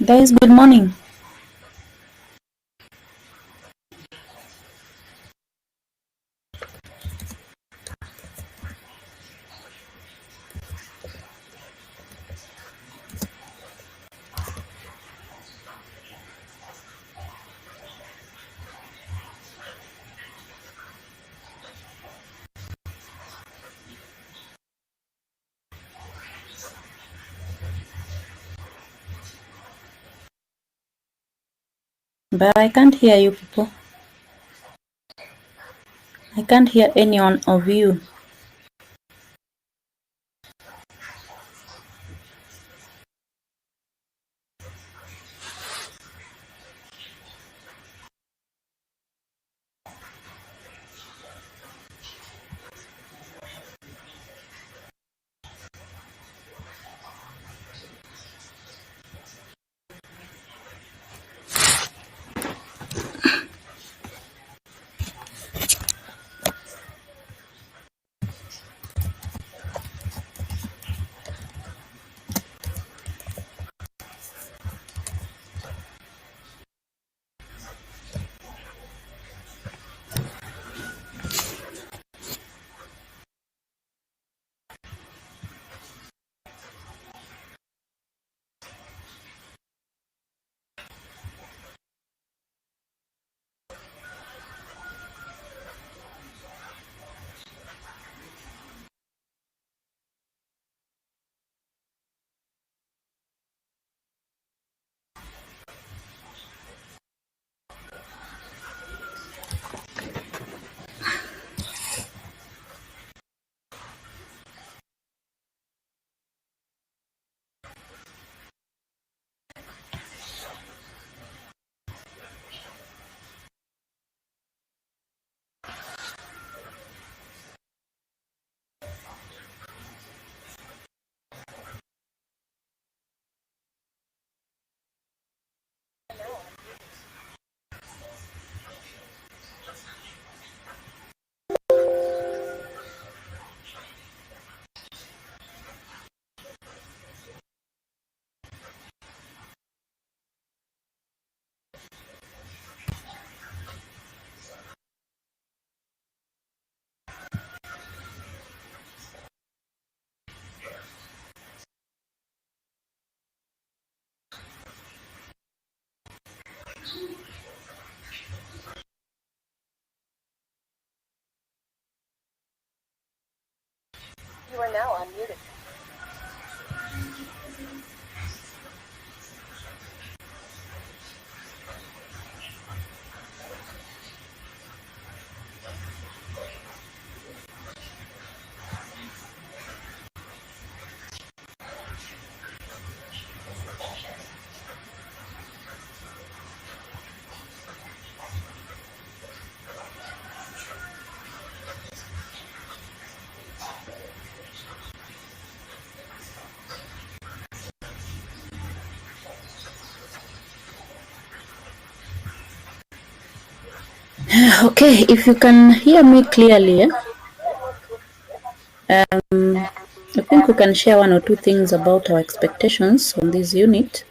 Guys, good morning. But I can't hear you people. I can't hear any one of you. You are now unmuted. Okay, if you can hear me clearly, I think we can share one or two things about our expectations on this unit.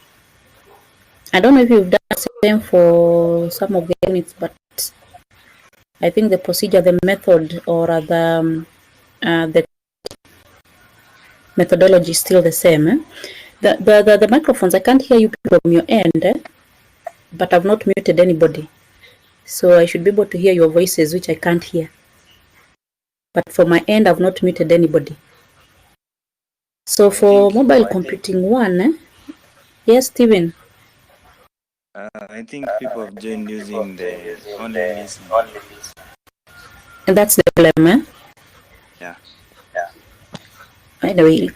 I don't know if you've done the same for some of the units, but I think the procedure, the method, or the methodology is still the same. The microphones, I can't hear you people from your end, but I've not muted anybody. So I should be able to hear your voices, which I can't hear. But from my end, I've not muted anybody. So for mobile computing one, yes, Steven? I think people have joined using the only listen. And that's the problem, Yeah. Anyway,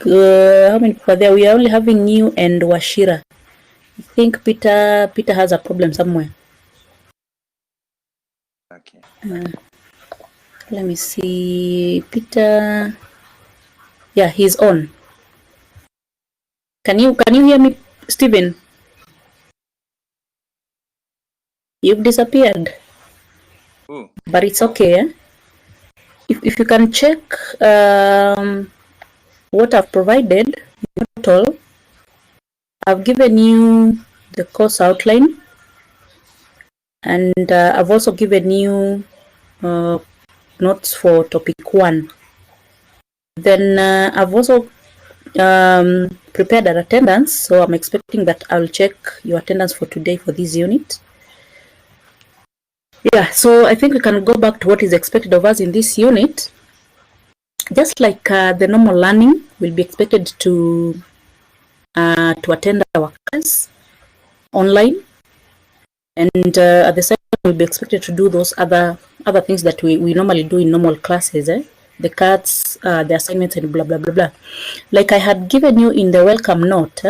how many people are there? We are only having you and Washira. I think Peter has a problem somewhere. Okay. Let me see. Peter. Yeah, he's on. Can you hear me, Steven? You've disappeared. Ooh. But it's okay. If you can check what I've provided, total, I've given you the course outline, and I've also given you notes for topic 1. Then I've also prepared an attendance, so I'm expecting that I'll check your attendance for today for this unit. Yeah, so I think we can go back to what is expected of us in this unit. Just like the normal learning, we'll be expected to attend our class online, and at the same time we'll be expected to do those other things that we normally do in normal classes, the cards, the assignments, and blah blah blah blah. Like I had given you in the welcome note,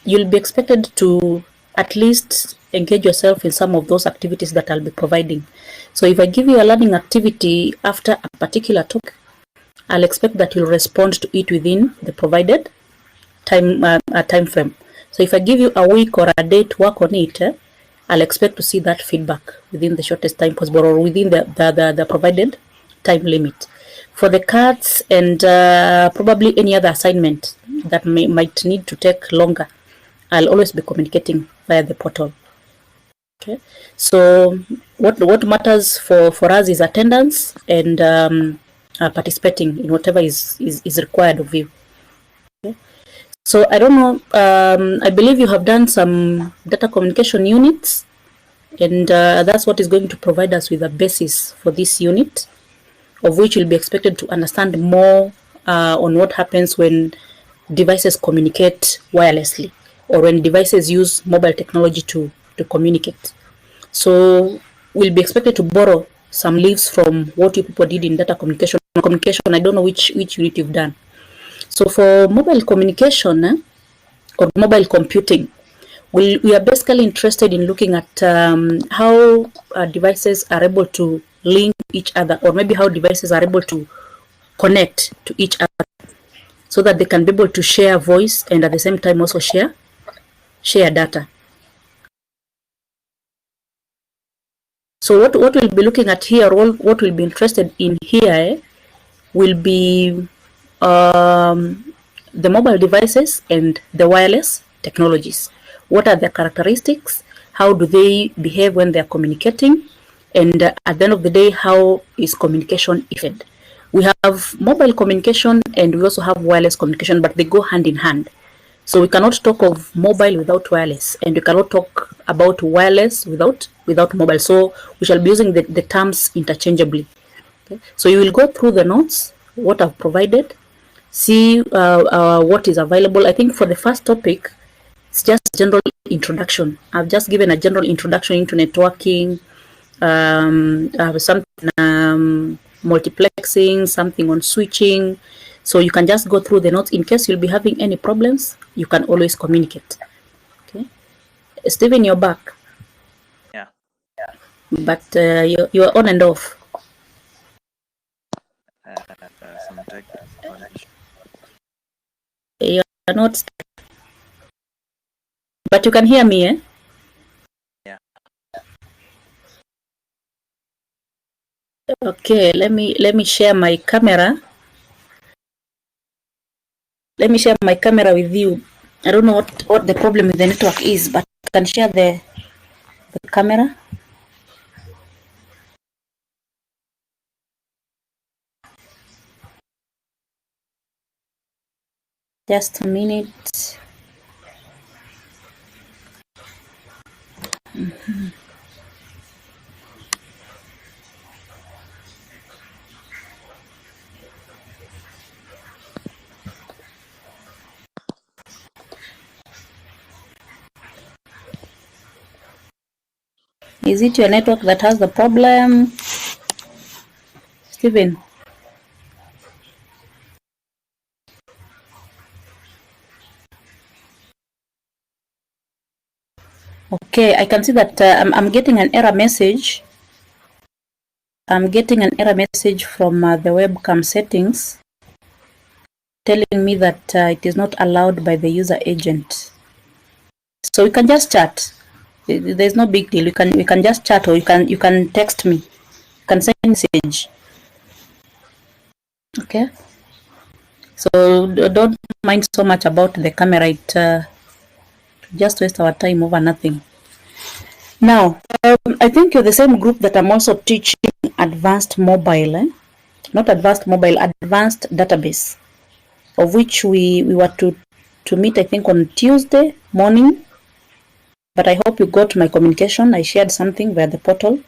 you'll be expected to at least engage yourself in some of those activities that I'll be providing. So if I give you a learning activity after a particular topic, I'll expect that you'll respond to it within the provided time frame. So if I give you a week or a day to work on it, I'll expect to see that feedback within the shortest time possible, or within the provided time limit. For the cards and probably any other assignment that might need to take longer, I'll always be communicating via the portal. Okay, so what matters for us is attendance and participating in whatever is required of you. Okay. So I don't know, I believe you have done some data communication units, and that's what is going to provide us with a basis for this unit, of which you'll be expected to understand more on what happens when devices communicate wirelessly, or when devices use mobile technology to communicate. So we'll be expected to borrow some leaves from what you people did in data communication. I don't know which unit you've done. So for mobile communication or mobile computing, we are basically interested in looking at how devices are able to link each other, or maybe how devices are able to connect to each other, so that they can be able to share voice and at the same time also share data. So what we'll be looking at here, what we'll be interested in here, will be the mobile devices and the wireless technologies. What are their characteristics? How do they behave when they're communicating? And at the end of the day, how is communication effective? We have mobile communication and we also have wireless communication, but they go hand in hand. So we cannot talk of mobile without wireless, and we cannot talk about wireless without mobile. So we shall be using the terms interchangeably. Okay? So you will go through the notes, what I've provided, see what is available. I think for the first topic, it's just general introduction. I've just given a general introduction into networking, something multiplexing, something on switching. So you can just go through the notes. In case you'll be having any problems, you can always communicate. Okay, Stephen, you're back. Yeah. But you're on and off. Some technical issue. You're not, but you can hear me, eh? Yeah. Okay, let me share my camera. Let me share my camera with you. I don't know what the problem with the network is, but I can share the camera. Just a minute. Is it your network that has the problem, Stephen? Okay, I can see that I'm getting an error message. I'm getting an error message from the webcam settings telling me that it is not allowed by the user agent. So we can just chat. There's no big deal. We can just chat, or you can text me. You can send a message. Okay. So don't mind so much about the camera. just waste our time over nothing. Now, I think you're the same group that I'm also teaching advanced mobile, not advanced mobile, advanced database, of which we were to meet, I think, on Tuesday morning. But I hope you got my communication. I shared something via the portal.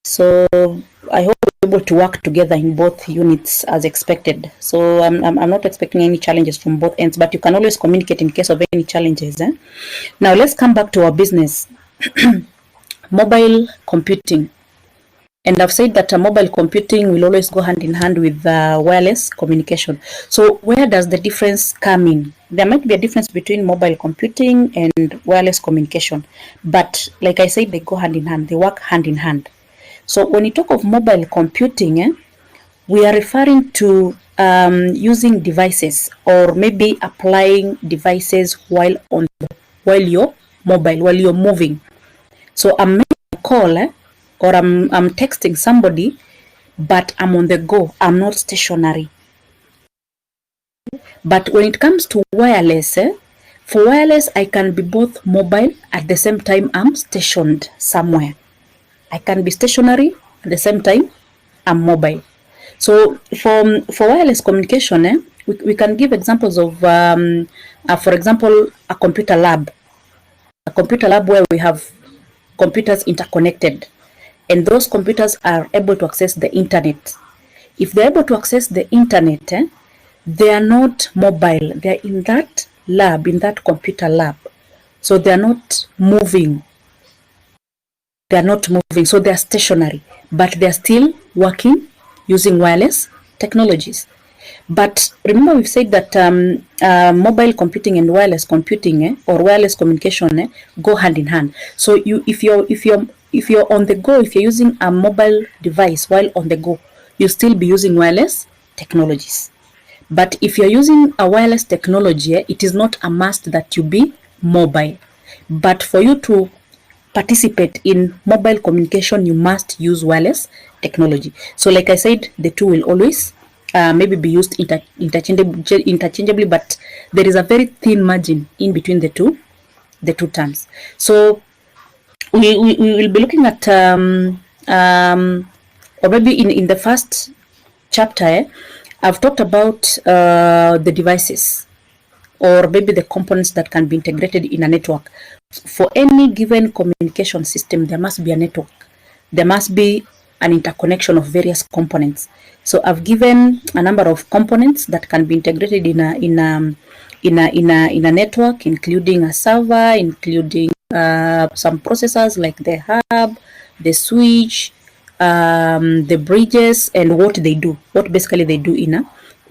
So I hope we're able to work together in both units as expected. So I'm not expecting any challenges from both ends, but you can always communicate in case of any challenges. Now let's come back to our business. Mobile computing. And I've said that mobile computing will always go hand in hand with wireless communication. So where does the difference come in? There might be a difference between mobile computing and wireless communication. But like I said, they go hand in hand. They work hand in hand. So when you talk of mobile computing, we are referring to using devices or maybe applying devices while you're mobile, while you're moving. So I'm making a call or I'm texting somebody, but I'm on the go. I'm not stationary. But when it comes to wireless, for wireless, I can be both mobile at the same time I'm stationed somewhere. I can be stationary at the same time I'm mobile. So for wireless communication, we can give examples of, for example, a computer lab. A computer lab where we have computers interconnected. And those computers are able to access the internet. If they're able to access the internet, they are not mobile. They're in that lab, in that computer lab. So they're not moving. They're not moving. So they're stationary. But they're still working using wireless technologies. But remember, we've said that mobile computing and wireless computing or wireless communication go hand in hand. So if you're on the go, if you're using a mobile device while on the go, you'll still be using wireless technologies. But if you're using a wireless technology, it is not a must that you be mobile. But for you to participate in mobile communication, you must use wireless technology. So like I said, the two will always maybe be used interchangeably, but there is a very thin margin in between the two terms. So we will be looking at or maybe in the first chapter, I've talked about the devices or maybe the components that can be integrated in a network. For any given communication system, there must be a network. There must be an interconnection of various components. So I've given a number of components that can be integrated in a network, including a server, including some processors like the hub, the switch, the bridges, and what basically they do in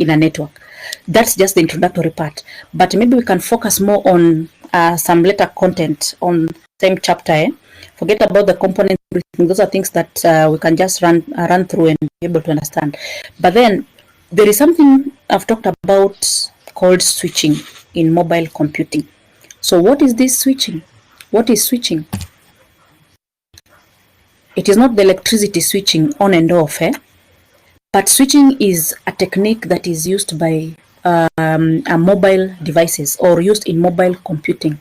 a network. That's just the introductory part. But maybe we can focus more on some later content on same chapter. Forget about the components. Those are things that we can just run through and be able to understand. But then there is something I've talked about called switching in mobile computing. So what is this switching? What is switching? It is not the electricity switching on and off, but switching is a technique that is used by mobile devices or used in mobile computing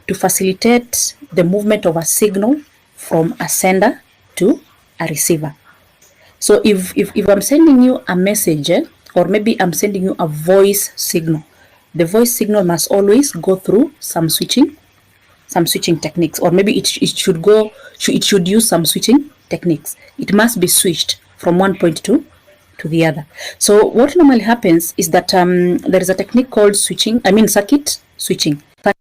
to facilitate the movement of a signal from a sender to a receiver. So if I'm sending you a message or maybe I'm sending you a voice signal, the voice signal must always go through some switching techniques, or maybe it should use some switching techniques. It must be switched from one point to the other. So what normally happens is that there is a technique called circuit switching. I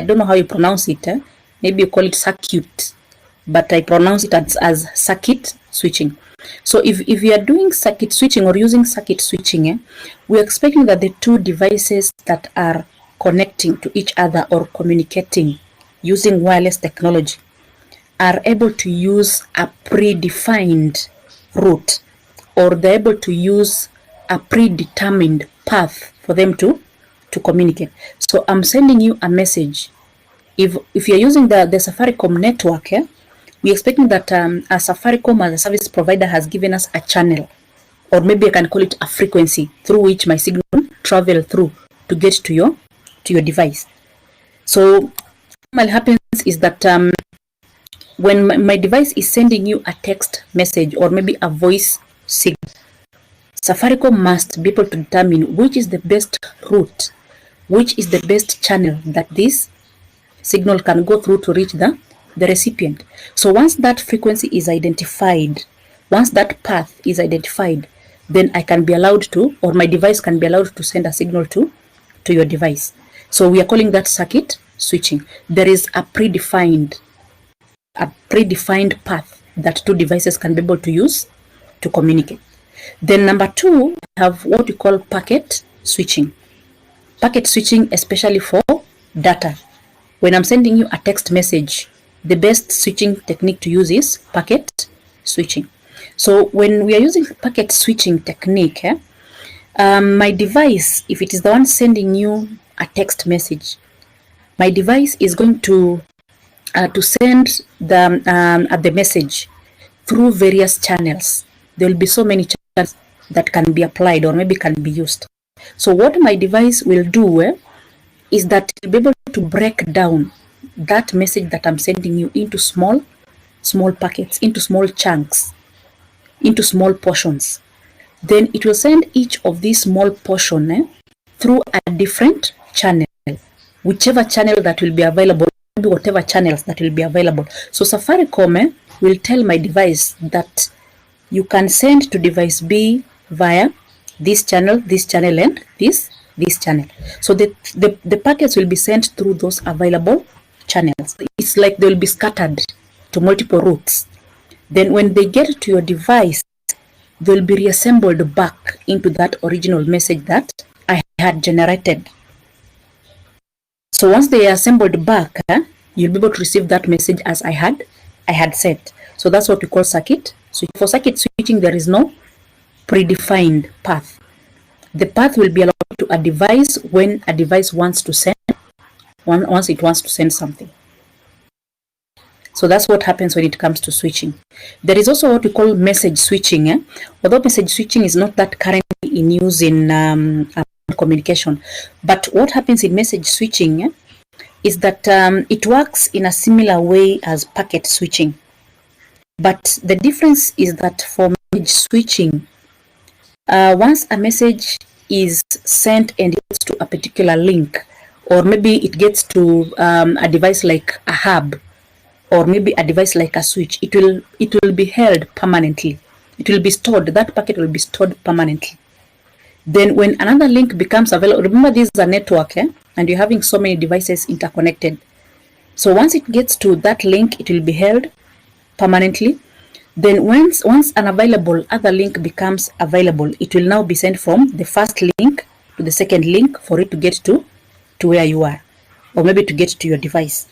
don't know how you pronounce it. Maybe you call it circuit, but I pronounce it as circuit switching. So if you are doing circuit switching or using circuit switching, we're expecting that the two devices that are connecting to each other or communicating using wireless technology are able to use a predefined route, or they're able to use a predetermined path for them to communicate. So I'm sending you a message. If you're using the Safaricom network, we're expecting that a Safaricom as a service provider has given us a channel, or maybe I can call it a frequency through which my signal travel through to get to your device. So what happens is that when my device is sending you a text message or maybe a voice signal, Safaricom must be able to determine which is the best route, which is the best channel that this signal can go through to reach the recipient. So once that frequency is identified, once that path is identified, then I can be allowed to, or my device can be allowed to send a signal to your device. So we are calling that circuit switching. There is a predefined path that two devices can be able to use to communicate. Then number two, we have what we call packet switching. Packet switching, especially for data. When I'm sending you a text message, the best switching technique to use is packet switching. So when we are using packet switching technique, my device, if it is the one sending you a text message, my device is going to send the message through various channels. There will be so many channels that can be applied or maybe can be used. So what my device will do is that it will be able to break down that message that I'm sending you into small packets, into small chunks, into small portions. Then it will send each of these small portions through a different channel, whichever channel that will be available, whatever channels that will be available. So Safaricom will tell my device that you can send to device B via this channel, and this channel. So the packets will be sent through those available channels. It's like they will be scattered to multiple routes. Then when they get to your device, they'll be reassembled back into that original message that I had generated. So once they are assembled back, you'll be able to receive that message as I had set. So that's what we call circuit switching. For circuit switching, there is no predefined path. The path will be allowed to a device when a device wants to send, once it wants to send something. So that's what happens when it comes to switching. There is also what we call message switching. Although message switching is not that currently in use in communication, but what happens in message switching is that it works in a similar way as packet switching. But the difference is that for message switching, once a message is sent and it gets to a particular link, or maybe it gets to a device like a hub, or maybe a device like a switch, it will be held permanently. It will be stored. That packet will be stored permanently. Then when another link becomes available, remember this is a network, and you're having so many devices interconnected. So once it gets to that link, it will be held permanently. Then once an available other link becomes available, it will now be sent from the first link to the second link for it to get to where you are, or maybe to get to your device.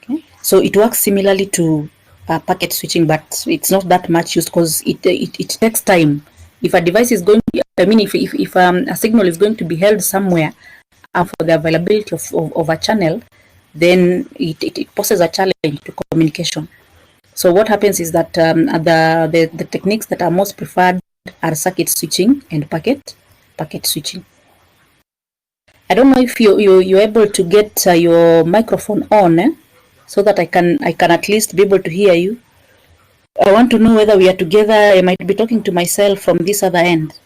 Okay? So it works similarly to packet switching, but it's not that much used because it takes time. If a device is going, if a signal is going to be held somewhere for the availability of a channel, then it poses a challenge to communication. So what happens is that the techniques that are most preferred are circuit switching and packet switching. I don't know if you're able to get your microphone on, so that I can at least be able to hear you. I want to know whether we are together. I might be talking to myself from this other end.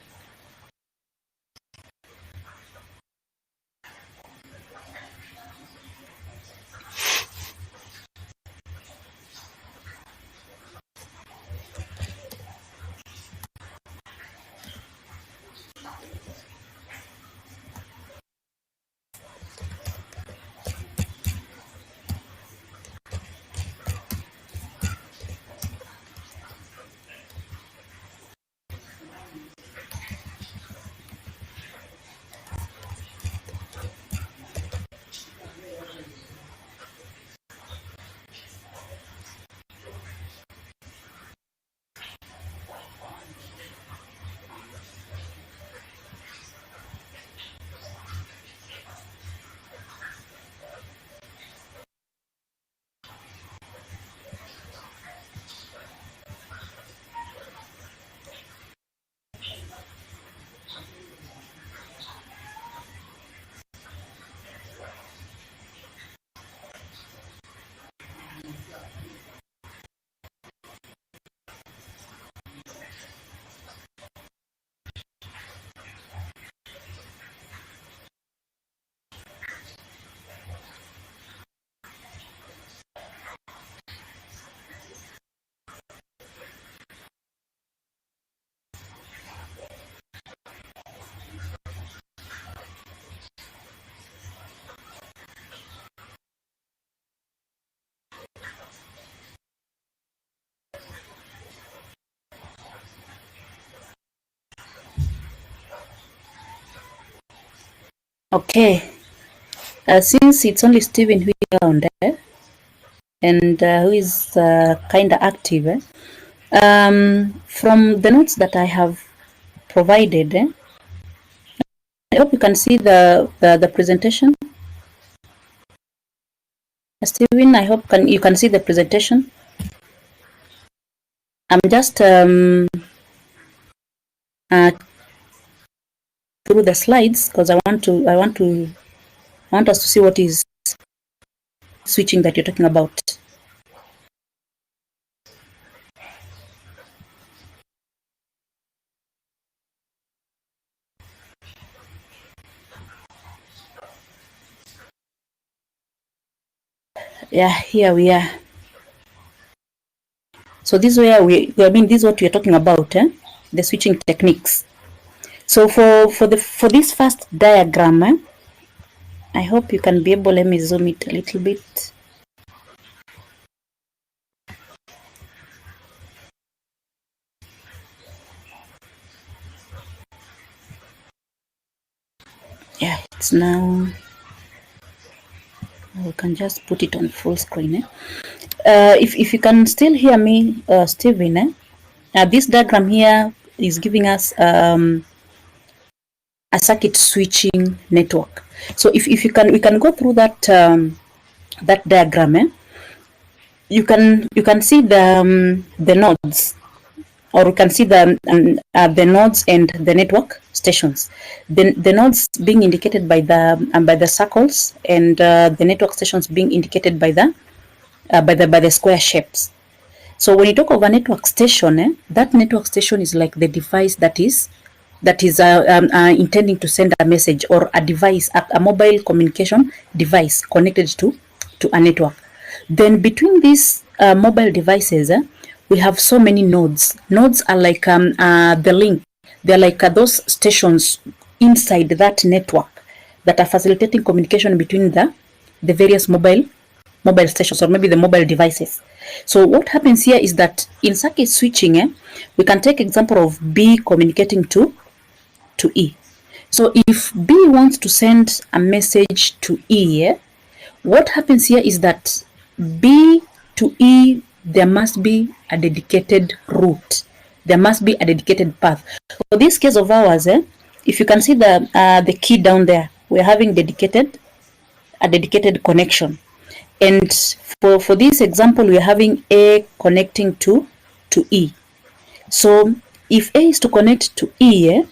Okay. Since it's only Stephen who is around and who is kind of active, from the notes that I have provided, I hope you can see the presentation. Stephen, I hope you can see the presentation. I'm just through the slides because I want us to see what is switching that you're talking about. Yeah, here we are. So this is where this is what we're talking about, the switching techniques. So for this first diagram, I hope you can be able, let me zoom it a little bit. Yeah, it's now, we can just put it on full screen. If you can still hear me, Stephen, this diagram here is giving us a circuit switching network. So if you can, we can go through that that diagram. You can see the nodes, or you can see the nodes and the network stations. The nodes being indicated by the circles, and the network stations being indicated by the square shapes. So when you talk of a network station, that network station is like the device that is intending to send a message, or a device, a mobile communication device connected to a network. Then between these mobile devices, we have so many nodes. Nodes are like the link. They're like those stations inside that network that are facilitating communication between the various mobile stations, or maybe the mobile devices. So what happens here is that in circuit switching, we can take example of B communicating to E. So if B wants to send a message to E, what happens here is that B to E, there must be a dedicated route. There must be a dedicated path. For this case of ours, if you can see the key down there, we're having a dedicated connection. And for this example, we're having A connecting to E. So if A is to connect to E,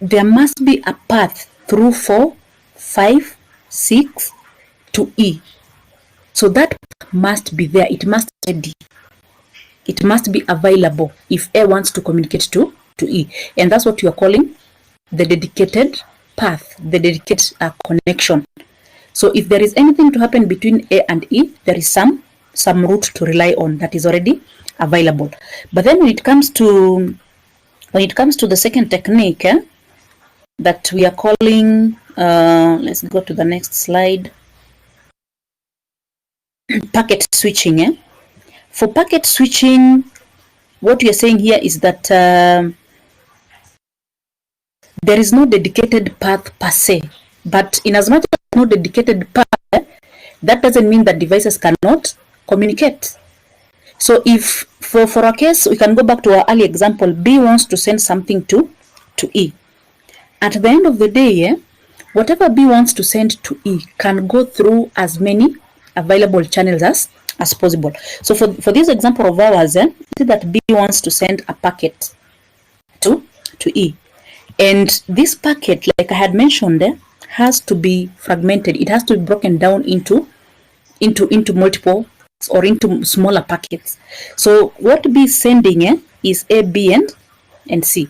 there must be a path through 4, 5, 6 to E. So that must be there. It must be ready. It must be available if A wants to communicate to E. And that's what you are calling the dedicated path, the dedicated connection. So if there is anything to happen between A and E, there is some route to rely on that is already available. But then when it comes to the second technique, that we are calling, let's go to the next slide, packet switching. For packet switching, what we are saying here is that there is no dedicated path per se, but in as much as no dedicated path, that doesn't mean that devices cannot communicate. So if for our case, we can go back to our early example, B wants to send something to E. At the end of the day, whatever B wants to send to E can go through as many available channels as possible. So for this example of ours, see that B wants to send a packet to E. And this packet, like I had mentioned, has to be fragmented. It has to be broken down into multiple, or into smaller packets. So what B is sending is A, B, and C.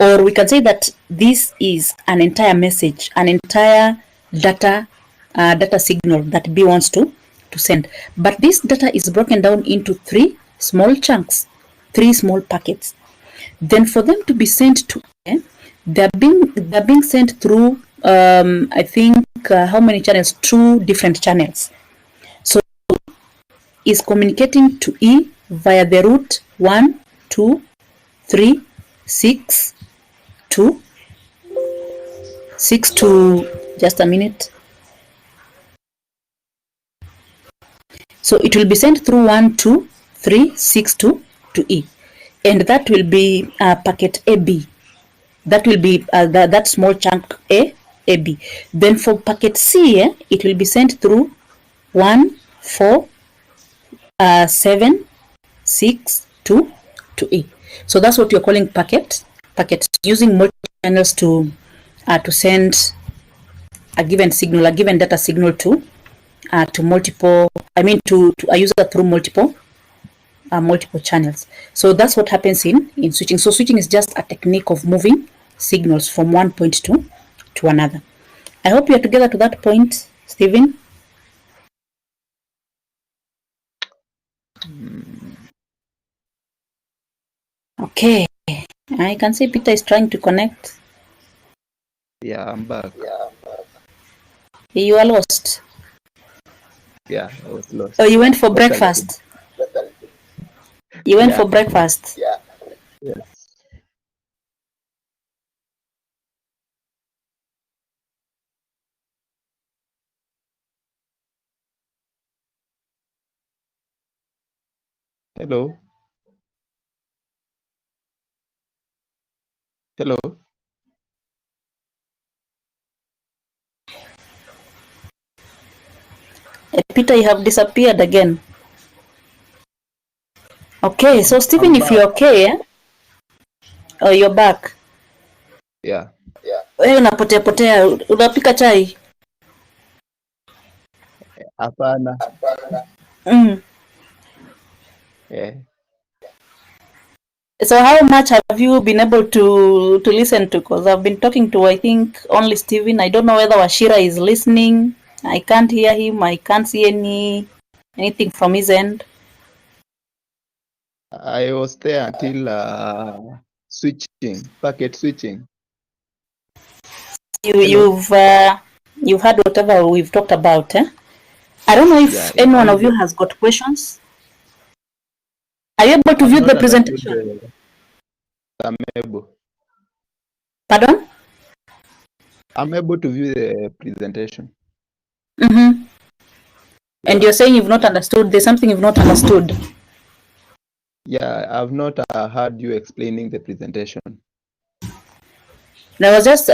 Or we can say that this is an entire message, an entire data signal that B wants to send. But this data is broken down into 3 small chunks, 3 small packets. Then for them to be sent to A, they're being sent through I think how many channels? 2 different channels. So is communicating to E via the route 1, 2, 3, 6 to Just a minute. So it will be sent through 12362 to E, and that will be packet AB. That will be that small chunk AB. Then for packet C, it will be sent through 14762 to E. So that's what you're calling packets, using multi channels to send a given signal, a given data signal to multiple, to a user through multiple channels. So that's what happens in switching. So switching is just a technique of moving signals from one point to another. I hope you're together to that point, Stephen. Okay, I can see Peter is trying to connect. Yeah, I'm back. You are lost. Yeah, I was lost. Oh, you went for breakfast. You went for breakfast. Yeah. Yes. Hello. Hello. Peter, you have disappeared again. Okay, so Stephen, if you're okay, oh, you're back. Yeah. Wewe unapotea, unapika chai? Hapana. Yeah. So how much have you been able to listen to? Because I've been talking to, I think, only Stephen. I don't know whether Washira is listening. I can't hear him. I can't see anything from his end. I was there until packet switching. You've heard whatever we've talked about, eh? I don't know if any one of you has got questions. Are you able to view the presentation? I'm able. Pardon? I'm able to view the presentation. Mm-hmm. And you're saying you've not understood. There's something you've not understood. Yeah, I've not heard you explaining the presentation. There was just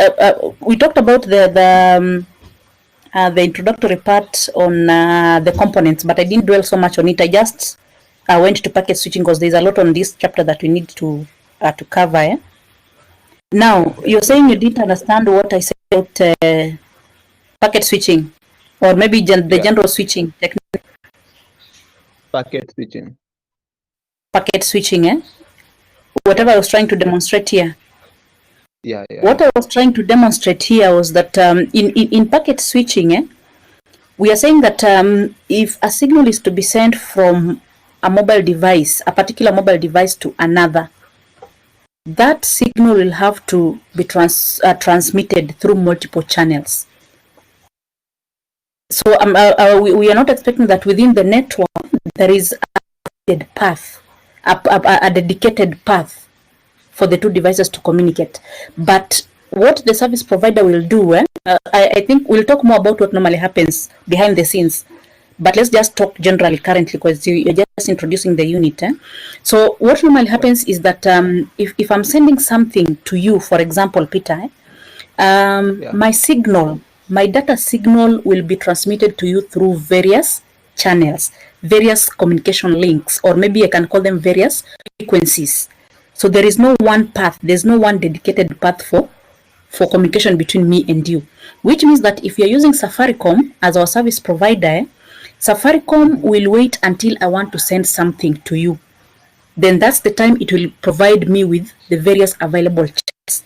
we talked about the introductory part on the components, but I didn't dwell so much on it. I just went to packet switching because there's a lot on this chapter that we need to cover. Eh? Now, you're saying you didn't understand what I said about packet switching, or maybe the general switching technique. Packet switching. Packet switching, eh? Whatever I was trying to demonstrate here. Yeah. What I was trying to demonstrate here was that in packet switching, we are saying that if a signal is to be sent from a mobile device, a particular mobile device to another, that signal will have to be transmitted through multiple channels. So we are not expecting that within the network there is a path, a dedicated path for the two devices to communicate. But what the service provider will do, I think we'll talk more about what normally happens behind the scenes. But let's just talk generally currently, because you're just introducing the unit. So what normally happens is that if I'm sending something to you, for example, Peter, my signal, my data signal will be transmitted to you through various channels, various communication links, or maybe I can call them various frequencies. So there is no one path, there's no one dedicated path for communication between me and you, which means that if you're using Safaricom as our service provider, Safaricom will wait until I want to send something to you. Then that's the time it will provide me with the various available channels.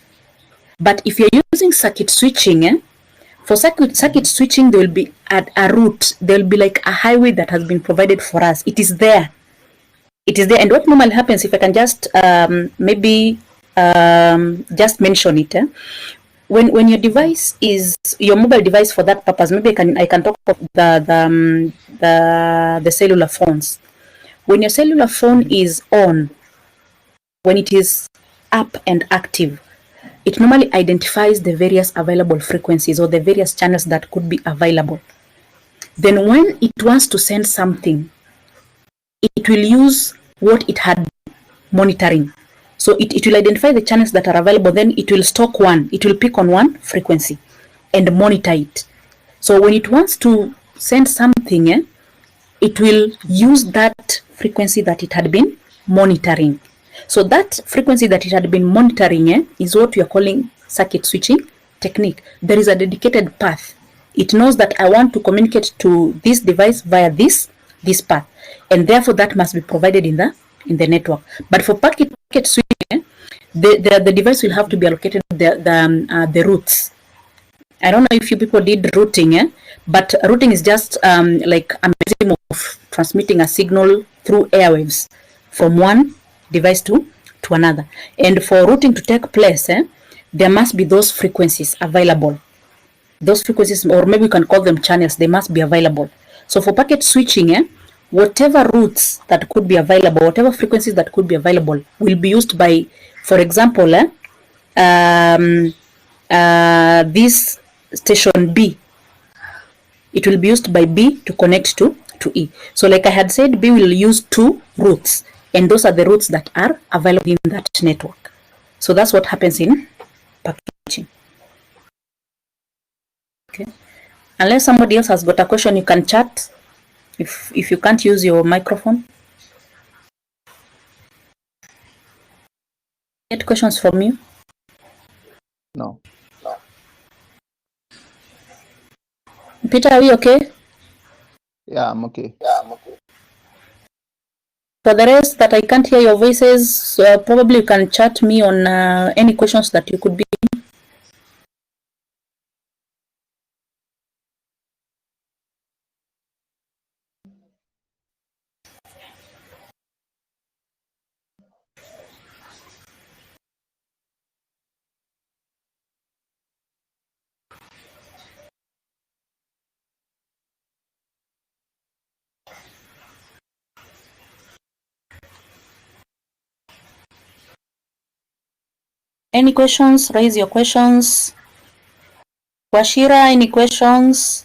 But if you're using circuit switching, for circuit switching, there will be a route, there will be like a highway that has been provided for us. It is there. And what normally happens, if I can just just mention it, when your device is your mobile device for that purpose, maybe I can talk of the cellular phones. When your cellular phone is on, when it is up and active, it normally identifies the various available frequencies or the various channels that could be available. Then when it wants to send something, it will use what it had monitoring. So it will identify the channels that are available, then it will stock one, it will pick on one frequency and monitor it. So when it wants to send something, it will use that frequency that it had been monitoring. So that frequency that it had been monitoring is what we are calling circuit switching technique. There is a dedicated path. It knows that I want to communicate to this device via this path, and therefore that must be provided in the network. But for packet switching, the device will have to be allocated the routes. I don't know if you people did routing, but routing is just like a mechanism of transmitting a signal through airwaves from one device to another. And for routing to take place, there must be those frequencies available. Those frequencies, or maybe we can call them channels, they must be available. So for packet switching, whatever routes that could be available, whatever frequencies that could be available will be used by, for example, this station B. It will be used by B to connect to E. So like I had said, B will use 2 routes, and those are the routes that are available in that network. So that's what happens in packaging. Okay. Unless somebody else has got a question, you can chat if you can't use your microphone. Get questions from you? No. Peter, are you okay? Yeah, I'm okay. For the rest that I can't hear your voices, probably you can chat me on any questions that you could be. Any questions? Raise your questions. Washira, any questions?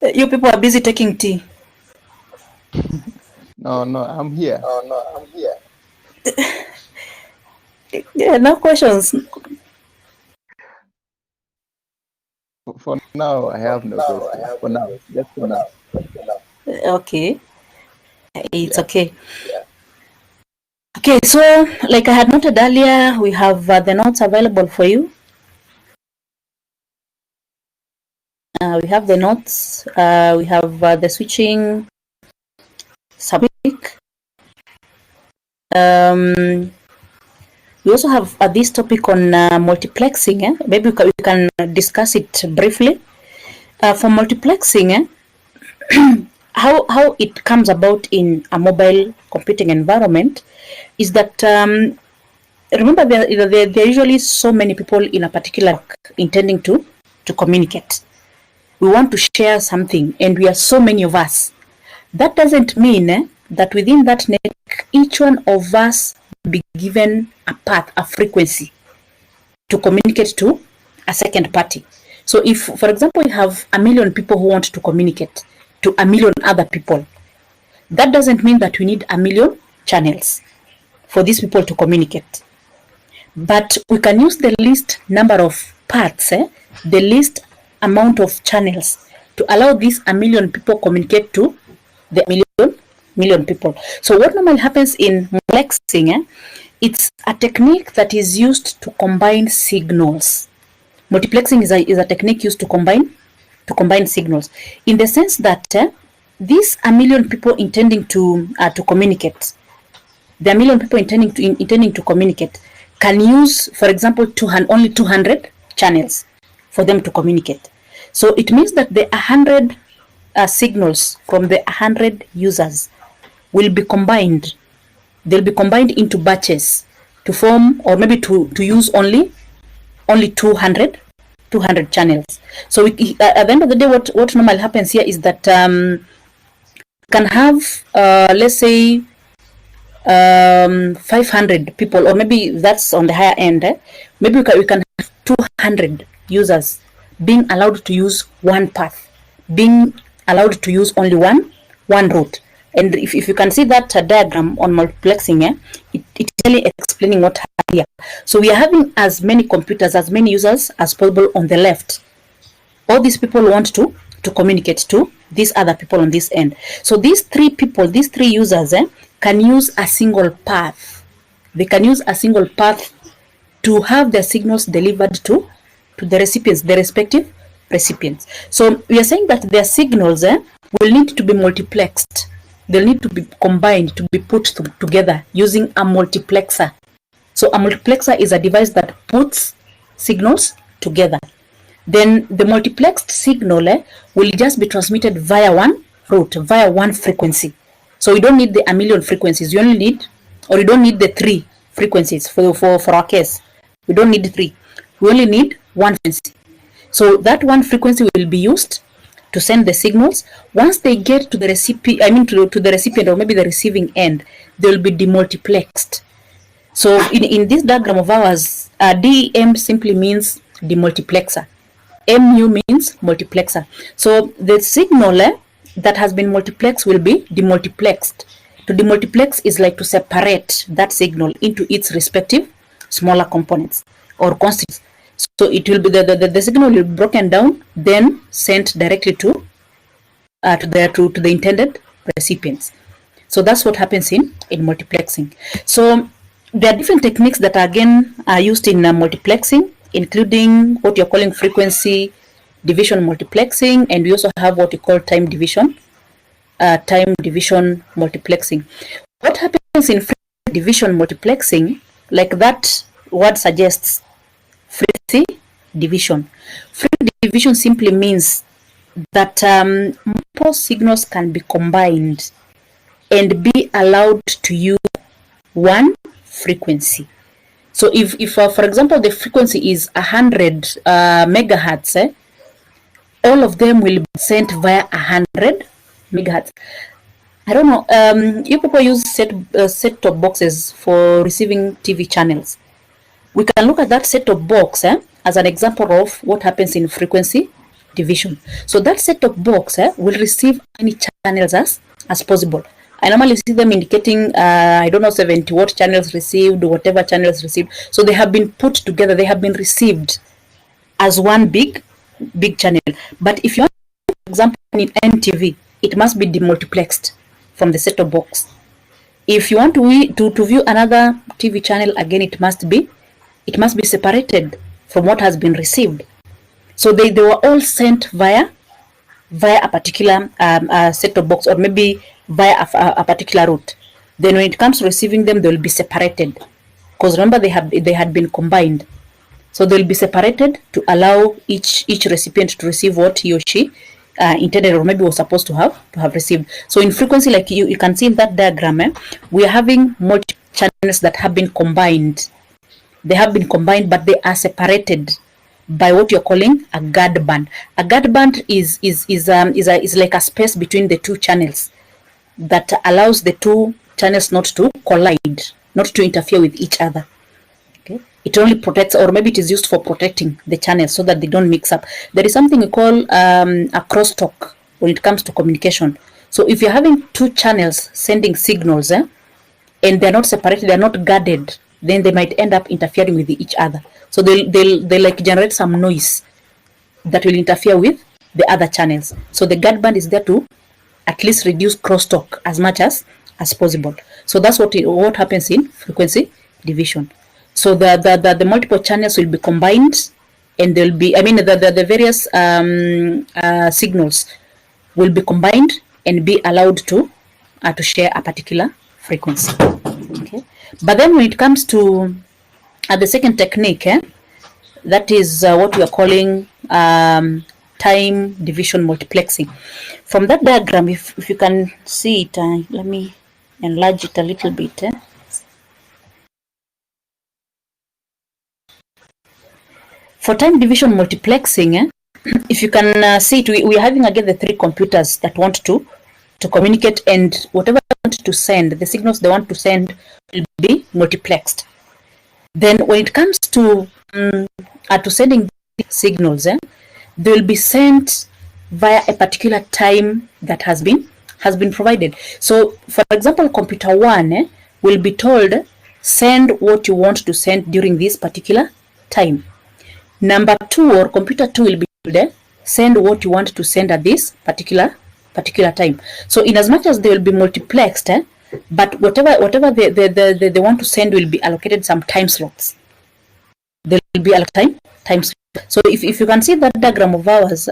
You people are busy taking tea. No, I'm here. Yeah, no questions. For now, I have no questions. For now, just for now. Okay. It's okay. Okay, so like I had noted earlier, we have the notes available for you. We have the notes. We have the switching topic. We also have this topic on multiplexing. Maybe we can discuss it briefly. For multiplexing, how it comes about in a mobile computing environment is that remember there are usually so many people in a particular intending to communicate. We want to share something, and we are so many of us. That doesn't mean that within that network, each one of us will be given a path, a frequency to communicate to a second party. So if, for example, you have 1 million people who want to communicate to 1 million other people, that doesn't mean that we need 1 million channels for these people to communicate. But we can use the least number of paths, the least amount of channels to allow these 1 million people communicate to the million people. So what normally happens in multiplexing, it's a technique that is used to combine signals. Multiplexing is a technique used to combine signals, in the sense that these 1 million people intending to communicate, the 1 million people intending to communicate can use, for example, only 200 channels for them to communicate. So it means that the 100 signals from the 100 users will be combined. They'll be combined into batches to form, or maybe to use only 200 channels. So at the end of the day, what normally happens here is that can have let's say 500 people, or maybe that's on the higher end, maybe we can have 200 users being allowed to use one path, being allowed to use only one route. And if you can see that diagram on multiplexing, it's really explaining what happened here. So we are having as many computers, as many users as possible on the left. All these people want to communicate to these other people on this end. So these three people, these three users, can use a single path. They can use a single path to have their signals delivered to the recipients, the respective recipients. So we are saying that their signals will need to be multiplexed. They'll need to be combined, to be put together using a multiplexer. So a multiplexer is a device that puts signals together. Then the multiplexed signal will just be transmitted via one route, via one frequency. So you don't need a million frequencies. You only need, or you don't need the 3 frequencies for our case. We don't need 3. We only need one frequency. So that one frequency will be used to send the signals. Once they get to the recipient, to the recipient, or maybe the receiving end, they will be demultiplexed. So in this diagram of ours, DEM simply means demultiplexer. MU means multiplexer. So the signal that has been multiplexed will be demultiplexed. To demultiplex is like to separate that signal into its respective smaller components or constituents. So it will be the signal will be broken down, then sent directly to the intended recipients. So that's what happens in multiplexing. So there are different techniques that again are used in multiplexing, including what you're calling frequency division multiplexing, and we also have what we call time division multiplexing. What happens in frequency division multiplexing, like that word suggests, frequency division. Frequency division simply means that multiple signals can be combined and be allowed to use one frequency. So if for example, the frequency is 100 megahertz, all of them will be sent via 100 megahertz. I don't know, you people use set-top boxes for receiving TV channels. We can look at that set-top box as an example of what happens in frequency division. So that set-top box will receive as many channels as possible. I normally see them indicating, I don't know, 70 what channels received, whatever channels received. So they have been put together, they have been received as one big channel. But if you want, for example, in NTV, it must be demultiplexed from the set-top box. If you want to view another TV channel, again, it must be separated from what has been received. So they were all sent via a particular set-top box, or maybe via a particular route. Then when it comes to receiving them, they will be separated, because remember they had been combined. So they'll be separated to allow each recipient to receive what he or she intended, or maybe was supposed to have received. So in frequency, like you can see in that diagram, we are having multiple channels that have been combined. They have been combined, but they are separated by what you're calling a guard band. A guard band is like a space between the two channels that allows the two channels not to collide, not to interfere with each other. Okay, it only protects, or maybe it is used for protecting the channels so that they don't mix up. There is something we call a crosstalk when it comes to communication. So if you're having two channels sending signals and they're not separated, they're not guarded, then they might end up interfering with each other. So they'll like generate some noise that will interfere with the other channels. So the guard band is there to at least reduce crosstalk as much as possible. So that's what happens in frequency division. So the multiple channels will be combined, and there'll be, the various signals will be combined and be allowed to share a particular frequency. Okay. But then when it comes to the second technique, that is what we are calling time division multiplexing. From that diagram, if you can see it, let me enlarge it a little bit. For time division multiplexing, if you can see it, we are having again the three computers that want to to communicate, and whatever they want to send, the signals they want to send will be multiplexed. Then when it comes to sending signals, they will be sent via a particular time that has been provided. So for example, computer 1 will be told, send what you want to send during this particular time. Number 2 or computer 2 will be told, send what you want to send at this particular time. So in as much as they will be multiplexed, but whatever they want to send will be allocated some time slots. There will be allocated time slots. So if you can see that diagram of ours,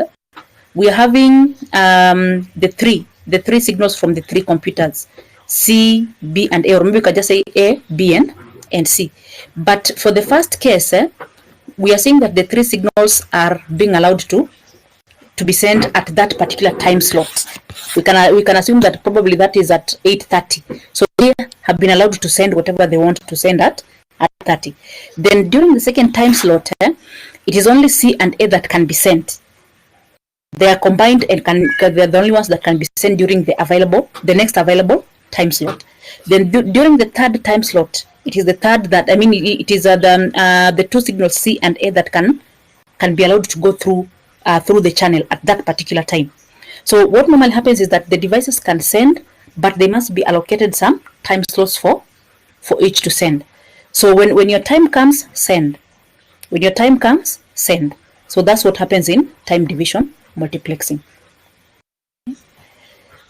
we are having the three signals from the three computers, C, B, and A, or maybe we can just say A, B, and C. But for the first case, we are seeing that the three signals are being allowed to be sent at that particular time slot. We can assume that probably that is at 8:30. So they have been allowed to send whatever they want to send at 30. Then during the second time slot, it is only C and A that can be sent. They are combined and they're the only ones that can be sent during the next available time slot. Then during the third time slot, it is the third that, it is the two signals C and A that can be allowed to go through the channel at that particular time. So what normally happens is that the devices can send, but they must be allocated some time slots for each to send. So when your time comes, send. When your time comes, send. So that's what happens in time division multiplexing.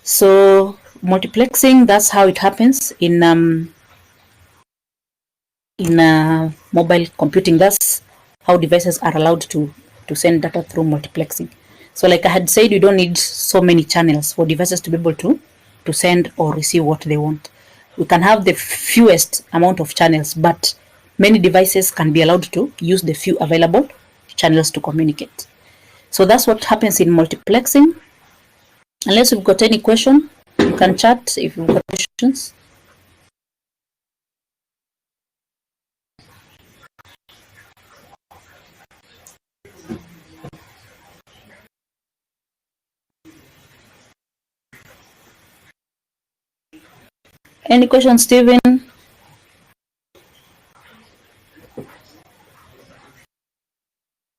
So multiplexing, that's how it happens in mobile computing. That's how devices are allowed to send data through multiplexing. So like I had said, you don't need so many channels for devices to be able to send or receive what they want. We can have the fewest amount of channels, but many devices can be allowed to use the few available channels to communicate. So that's what happens in multiplexing. Unless you've got any question, you can chat if you've got questions. Any questions, Stephen?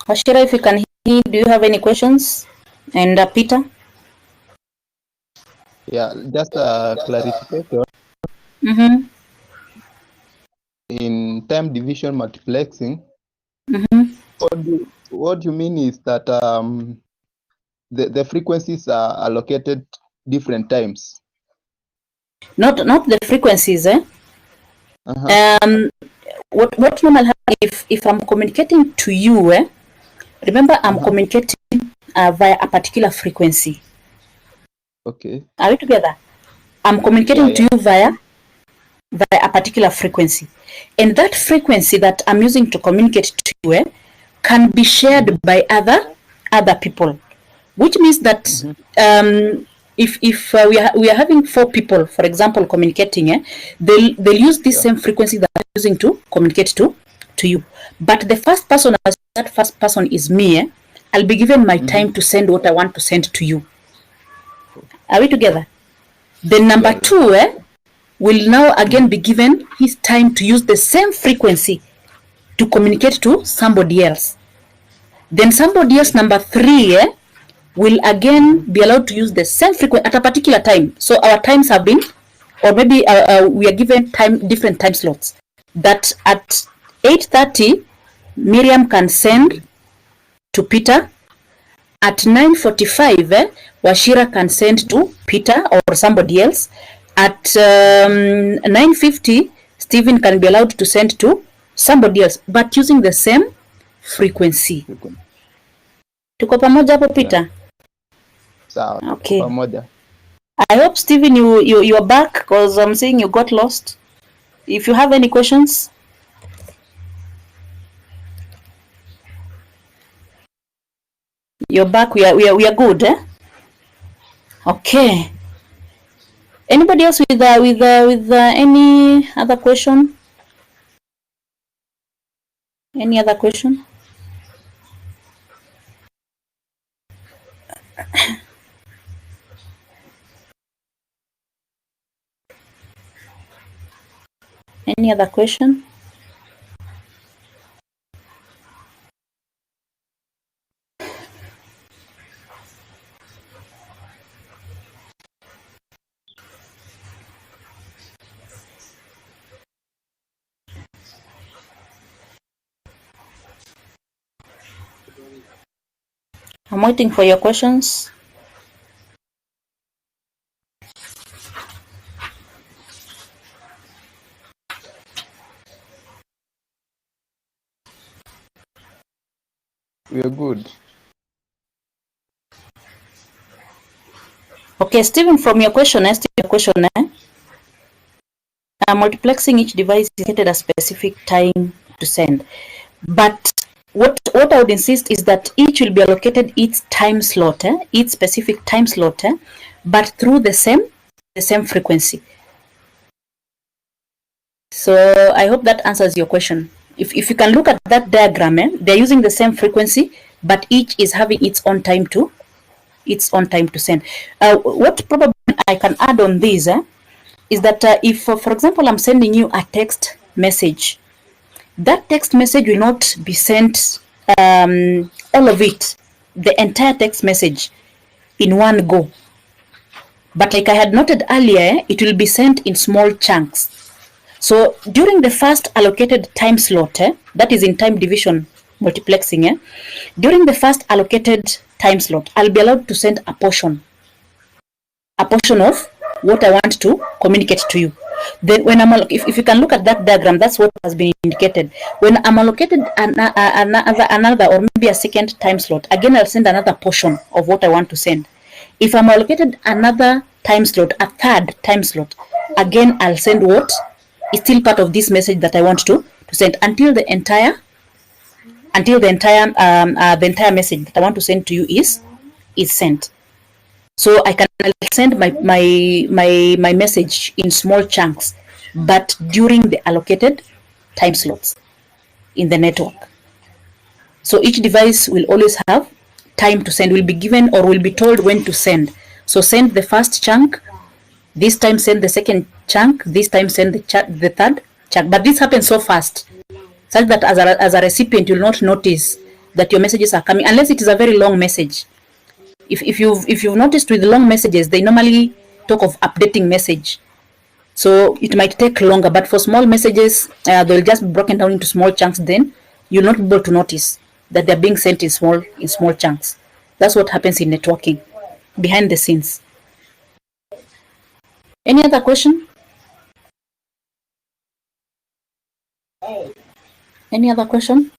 Ashira, if you can hear, do you have any questions? And Peter? Yeah, just a clarification. Mm-hmm. In time division multiplexing, what you mean is that the frequencies are allocated different times. Not the frequencies, eh? What normal happens if I'm communicating to you, remember I'm communicating via a particular frequency. Okay. Are we together? I'm communicating to you via a particular frequency, and that frequency that I'm using to communicate to you can be shared by other people, which means that if we are having 4 people, for example, communicating, they'll use this same frequency that I'm using to communicate to you. But the first person, as that first person is me, I'll be given my time to send what I want to send to you. Are we together? Then number 2 will now again be given his time to use the same frequency to communicate to somebody else. Then somebody else, number 3, will again be allowed to use the same frequency at a particular time. So our times have been, or maybe we are given different time slots. That at 8:30, Miriam can send to Peter. At 9:45, Washira can send to Peter or somebody else. At 9:50, Stephen can be allowed to send to somebody else, but using the same frequency. Tuko pamoja hapo, Peter? Sawa. Okay. Pamoja. I hope, Stephen, you are back, because I'm seeing you got lost. If you have any questions. You're back. We are good, eh? Okay. Anybody else with any other question? Any other question? Any other question? I'm waiting for your questions. We are good. Okay, Stephen, from your question, multiplexing each device is set at a specific time to send. But what I would insist is that each will be allocated its time slot, its specific time slot, but through the same frequency. So I hope that answers your question. If you can look at that diagram, they're using the same frequency, but each is having its own time to send. What probably I can add on this is that if, for example, I'm sending you a text message, that text message will not be sent all of it, the entire text message in one go. But like I had noted earlier, it will be sent in small chunks. So during the first allocated time slot, that is in time division multiplexing, during the first allocated time slot, I'll be allowed to send a portion of what I want to communicate to you. Then when if you can look at that diagram, that's what has been indicated. When I'm allocated another or maybe a second time slot, again I'll send another portion of what I want to send. If I'm allocated another time slot, a third time slot, again I'll send what is still part of this message that I want to send until the entire message that I want to send to you is sent. So I can send my message in small chunks, but during the allocated time slots in the network. So each device will always have time to send, will be given or will be told when to send. So send the first chunk, this time send the second chunk, this time send the third chunk. But this happens so fast, such that as a recipient, you'll not notice that your messages are coming, unless it is a very long message. If you've noticed with long messages, they normally talk of updating message. So it might take longer, but for small messages, they'll just be broken down into small chunks. Then you'll not be able to notice that they're being sent in small chunks. That's what happens in networking behind the scenes. Any other question? Any other question?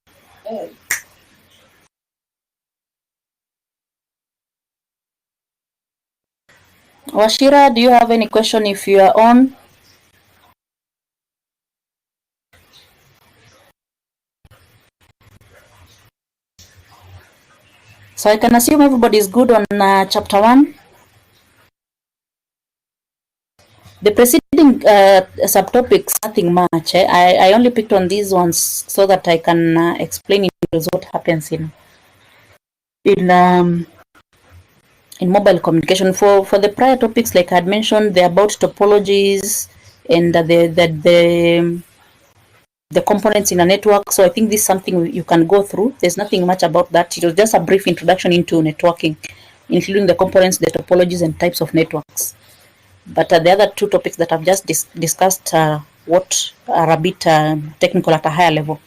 Washira, do you have any question if you are on? So I can assume everybody is good on chapter 1. The preceding subtopics, nothing much. I only picked on these ones so that I can explain in details what happens in mobile communication. For the prior topics, like I had mentioned, they're about topologies and the components in a network. So I think this is something you can go through. There's nothing much about that. It was just a brief introduction into networking, including the components, the topologies, and types of networks. But the other two topics that I've just discussed what are a bit technical at a higher level.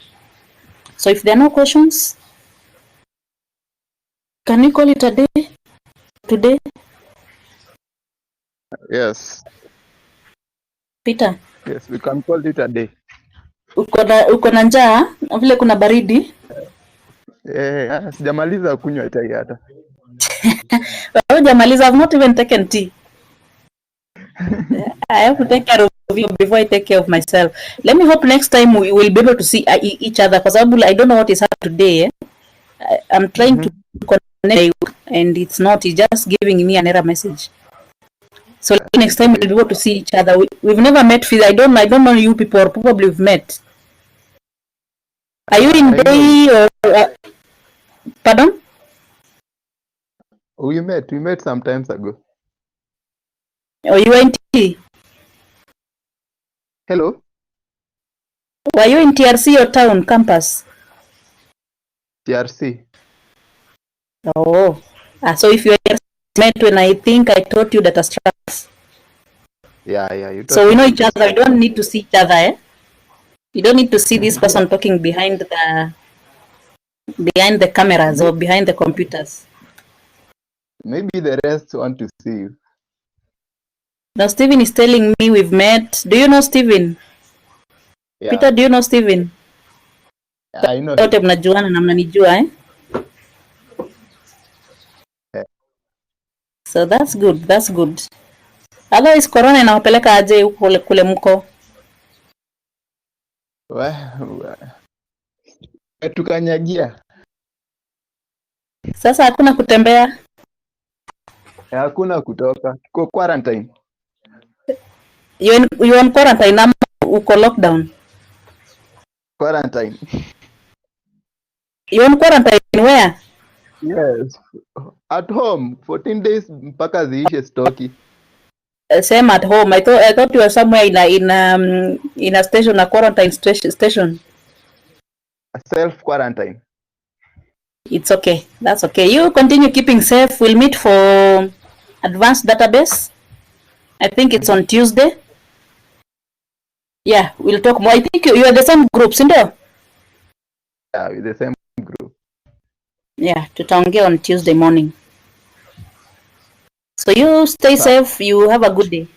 So if there are no questions, can we call it a day today? Yes. Peter? Yes, we can call it a day. Uko na njaa vile kuna baridi? Sijamaliza kunywa chai hata. Hujamaliza? I've not even taken tea. I have to take care of you before I take care of myself. Let me hope next time we will be able to see each other, because I don't know what is happening today. I'm trying to connect and it's just giving me an error message. So next time we'll be able to see each other. We've never met. I don't know you people, or probably we've met. Are you in Bay or pardon? We met some times ago. Or you are in T? Hello? Were you in TRC or town campus? TRC. Oh, so if you met when I think I taught you data structures. Yeah, you So we know taught each other. We don't need to see each other, eh? You don't need to see this person talking behind the cameras or behind the computers. Maybe the rest want to see you. Now Stephen is telling me we've met. Do you know Stephen? Yeah. Peter, do you know Stephen? Yeah, I know. Wote mnajuana na mnanijua, eh? Yeah. So that's good. That's good. Otherwise corona inawapeleka aje kule mko? Tukanyagia. Sasa hakuna kutembea. Hakuna kutoka. Tuko quarantine. You on quarantine ama uko lockdown? Quarantine. You on quarantine where? Yes. At home 14 days mpaka ziishe stoki. Same at home. I thought you were somewhere in a station, a quarantine station. A self quarantine. It's okay. That's okay. You continue keeping safe. We'll meet for advanced database. I think it's on Tuesday. Yeah, we'll talk more. I think you are the same group, Sindo? Yeah, with the same group. Yeah, tutaongea on Tuesday morning. So you stay safe. You have a good day.